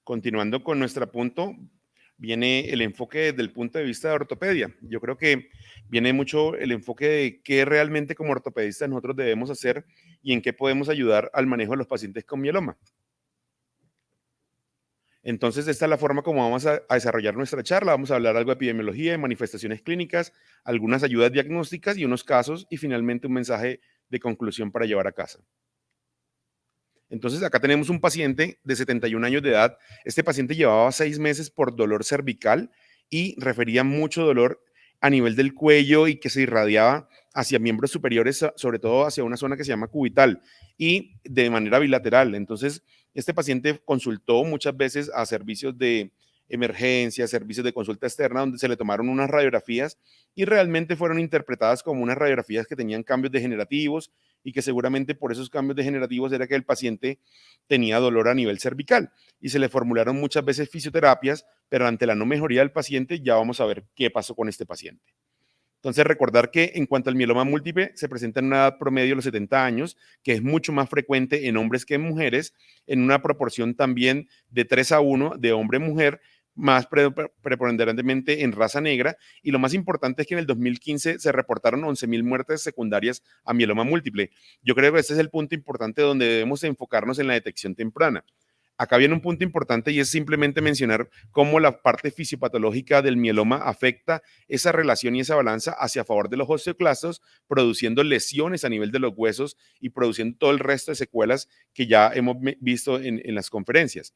Continuando con nuestro punto, viene el enfoque desde el punto de vista de ortopedia. Yo creo que viene mucho el enfoque de qué realmente como ortopedistas nosotros debemos hacer y en qué podemos ayudar al manejo de los pacientes con mieloma. Entonces, esta es la forma como vamos a desarrollar nuestra charla. Vamos a hablar algo de epidemiología, de manifestaciones clínicas, algunas ayudas diagnósticas y unos casos y finalmente un mensaje de conclusión para llevar a casa. Entonces, acá tenemos un paciente de 71 años de edad. Este paciente llevaba 6 meses por dolor cervical y refería mucho dolor a nivel del cuello y que se irradiaba hacia miembros superiores, sobre todo hacia una zona que se llama cubital y de manera bilateral. Entonces, este paciente consultó muchas veces a servicios de emergencia, servicios de consulta externa, donde se le tomaron unas radiografías y realmente fueron interpretadas como unas radiografías que tenían cambios degenerativos y que seguramente por esos cambios degenerativos era que el paciente tenía dolor a nivel cervical y se le formularon muchas veces fisioterapias, pero ante la no mejoría del paciente ya vamos a ver qué pasó con este paciente. Entonces, recordar que en cuanto al mieloma múltiple, se presenta en una edad promedio de los 70 años, que es mucho más frecuente en hombres que en mujeres, en una proporción también de 3-1 de hombre-mujer, más preponderantemente en raza negra. Y lo más importante es que en el 2015 se reportaron 11.000 muertes secundarias a mieloma múltiple. Yo creo que este es el punto importante donde debemos enfocarnos en la detección temprana. Acá viene un punto importante y es simplemente mencionar cómo la parte fisiopatológica del mieloma afecta esa relación y esa balanza hacia favor de los osteoclastos, produciendo lesiones a nivel de los huesos y produciendo todo el resto de secuelas que ya hemos visto en las conferencias.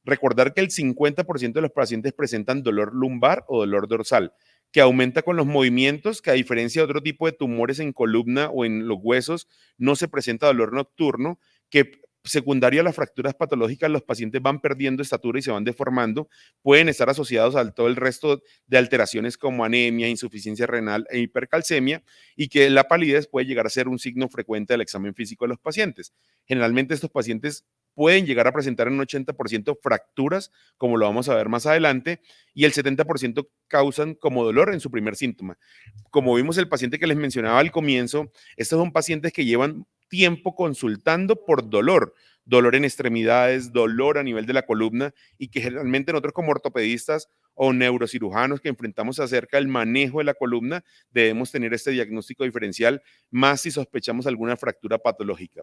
Recordar que el 50% de los pacientes presentan dolor lumbar o dolor dorsal, que aumenta con los movimientos, que a diferencia de otro tipo de tumores en columna o en los huesos, no se presenta dolor nocturno, que secundario a las fracturas patológicas, los pacientes van perdiendo estatura y se van deformando, pueden estar asociados a todo el resto de alteraciones como anemia, insuficiencia renal e hipercalcemia, y que la palidez puede llegar a ser un signo frecuente del examen físico de los pacientes. Generalmente estos pacientes pueden llegar a presentar en un 80% fracturas, como lo vamos a ver más adelante, y el 70% causan como dolor en su primer síntoma. Como vimos el paciente que les mencionaba al comienzo, estos son pacientes que llevan tiempo consultando por dolor, dolor en extremidades, dolor a nivel de la columna y que generalmente nosotros como ortopedistas o neurocirujanos que enfrentamos acerca del manejo de la columna debemos tener este diagnóstico diferencial más si sospechamos alguna fractura patológica.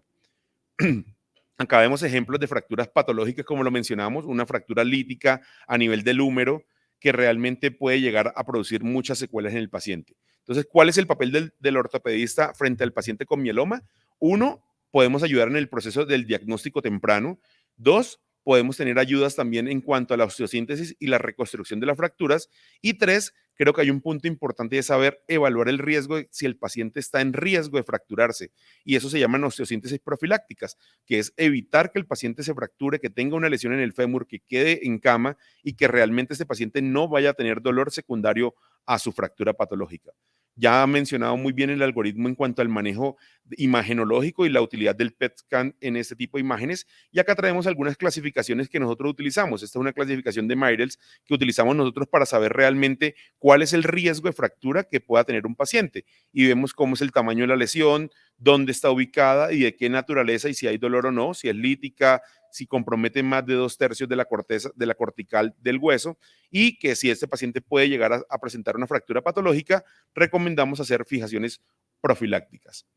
Acá vemos ejemplos de fracturas patológicas, como lo mencionamos, una fractura lítica a nivel del húmero que realmente puede llegar a producir muchas secuelas en el paciente. Entonces, ¿cuál es el papel del ortopedista frente al paciente con mieloma? Uno, podemos ayudar en el proceso del diagnóstico temprano. Dos, podemos tener ayudas también en cuanto a la osteosíntesis y la reconstrucción de las fracturas. Y tres, creo que hay un punto importante de saber evaluar el riesgo de si el paciente está en riesgo de fracturarse. Y eso se llaman osteosíntesis profilácticas, que es evitar que el paciente se fracture, que tenga una lesión en el fémur, que quede en cama y que realmente este paciente no vaya a tener dolor secundario a su fractura patológica. Ya ha mencionado muy bien el algoritmo en cuanto al manejo imagenológico y la utilidad del PET scan en este tipo de imágenes. Y acá traemos algunas clasificaciones que nosotros utilizamos. Esta es una clasificación de Mayrels que utilizamos nosotros para saber realmente cuál es el riesgo de fractura que pueda tener un paciente. Y vemos cómo es el tamaño de la lesión, dónde está ubicada y de qué naturaleza y si hay dolor o no, si es lítica, si compromete más de 2/3 de la corteza, de la cortical del hueso, y que si este paciente puede llegar a presentar una fractura patológica, recomendamos hacer fijaciones profilácticas.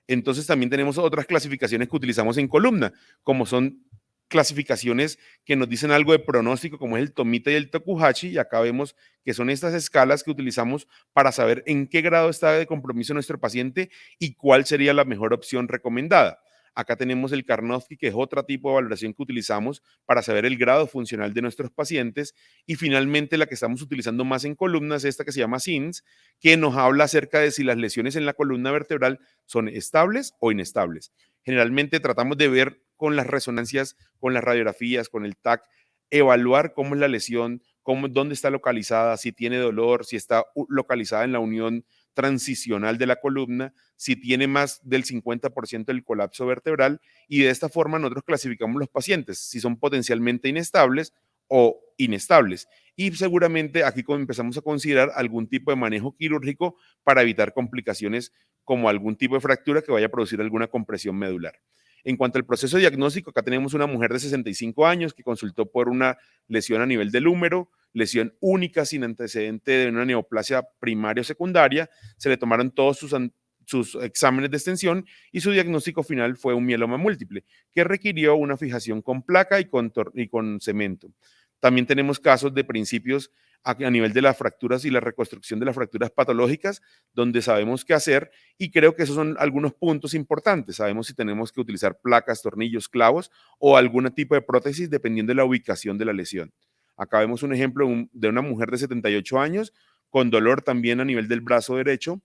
Entonces también tenemos otras clasificaciones que utilizamos en columna, como son clasificaciones que nos dicen algo de pronóstico, como es el Tomita y el Tokuhashi, y acá vemos que son estas escalas que utilizamos para saber en qué grado está de compromiso nuestro paciente y cuál sería la mejor opción recomendada. Acá tenemos el Karnofsky, que es otro tipo de valoración que utilizamos para saber el grado funcional de nuestros pacientes. Y finalmente, la que estamos utilizando más en columnas, esta que se llama SINS, que nos habla acerca de si las lesiones en la columna vertebral son estables o inestables. Generalmente tratamos de ver con las resonancias, con las radiografías, con el TAC, evaluar cómo es la lesión, dónde está localizada, si tiene dolor, si está localizada en la unión transicional de la columna, si tiene más del 50% del colapso vertebral, y de esta forma nosotros clasificamos los pacientes, si son potencialmente inestables o inestables. Y seguramente aquí empezamos a considerar algún tipo de manejo quirúrgico para evitar complicaciones como algún tipo de fractura que vaya a producir alguna compresión medular. En cuanto al proceso diagnóstico, acá tenemos una mujer de 65 años que consultó por una lesión a nivel del húmero, lesión única sin antecedente de una neoplasia primaria o secundaria. Se le tomaron todos sus exámenes de extensión y su diagnóstico final fue un mieloma múltiple, que requirió una fijación con placa y con cemento. También tenemos casos de principios a nivel de las fracturas y la reconstrucción de las fracturas patológicas, donde sabemos qué hacer y creo que esos son algunos puntos importantes. Sabemos si tenemos que utilizar placas, tornillos, clavos o algún tipo de prótesis dependiendo de la ubicación de la lesión. Acá vemos un ejemplo de una mujer de 78 años con dolor también a nivel del brazo derecho,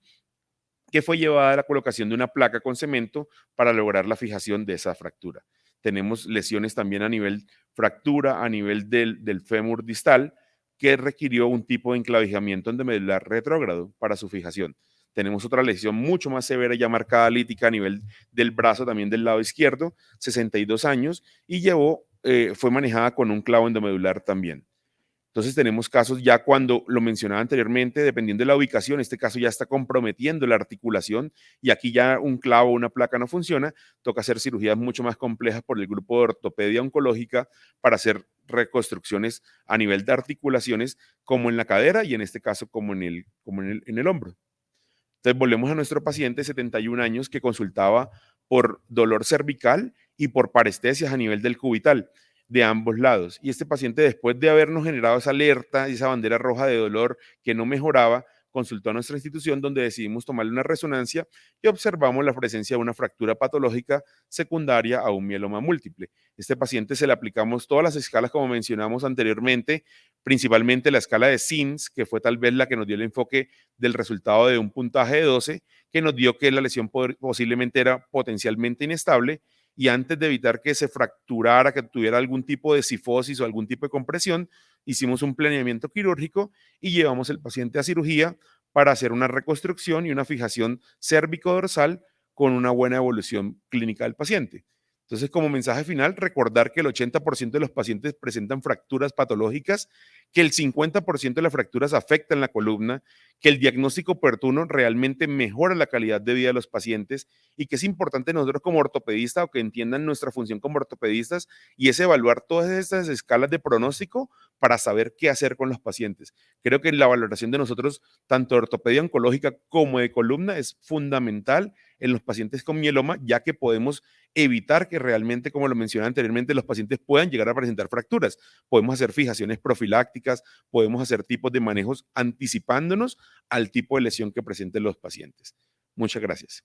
que fue llevada a la colocación de una placa con cemento para lograr la fijación de esa fractura. Tenemos lesiones también a nivel fractura, a nivel del fémur distal, que requirió un tipo de enclavijamiento endomedular retrógrado para su fijación. Tenemos otra lesión mucho más severa ya marcada lítica a nivel del brazo también del lado izquierdo, 62 años, y fue manejada con un clavo endomedular también. Entonces tenemos casos ya cuando lo mencionaba anteriormente, dependiendo de la ubicación, este caso ya está comprometiendo la articulación y aquí ya un clavo o una placa no funciona, toca hacer cirugías mucho más complejas por el grupo de ortopedia oncológica para hacer reconstrucciones a nivel de articulaciones como en la cadera y en este caso como en el hombro. Entonces volvemos a nuestro paciente de 71 años que consultaba por dolor cervical y por parestesias a nivel del cubital de ambos lados. Y este paciente, después de habernos generado esa alerta y esa bandera roja de dolor que no mejoraba, consultó a nuestra institución donde decidimos tomarle una resonancia y observamos la presencia de una fractura patológica secundaria a un mieloma múltiple. Este paciente se le aplicamos todas las escalas como mencionamos anteriormente, principalmente la escala de SINS, que fue tal vez la que nos dio el enfoque del resultado de un puntaje de 12, que nos dio que la lesión posiblemente era potencialmente inestable y antes de evitar que se fracturara, que tuviera algún tipo de cifosis o algún tipo de compresión, hicimos un planeamiento quirúrgico y llevamos el paciente a cirugía para hacer una reconstrucción y una fijación cérvico-dorsal con una buena evolución clínica del paciente. Entonces, como mensaje final, recordar que el 80% de los pacientes presentan fracturas patológicas, que el 50% de las fracturas afectan la columna, que el diagnóstico oportuno realmente mejora la calidad de vida de los pacientes y que es importante nosotros como ortopedistas o que entiendan nuestra función como ortopedistas y es evaluar todas estas escalas de pronóstico para saber qué hacer con los pacientes. Creo que la valoración de nosotros, tanto de ortopedia oncológica como de columna, es fundamental en los pacientes con mieloma, ya que podemos evitar que realmente, como lo mencioné anteriormente, los pacientes puedan llegar a presentar fracturas. Podemos hacer fijaciones profilácticas, podemos hacer tipos de manejos anticipándonos al tipo de lesión que presenten los pacientes. Muchas gracias.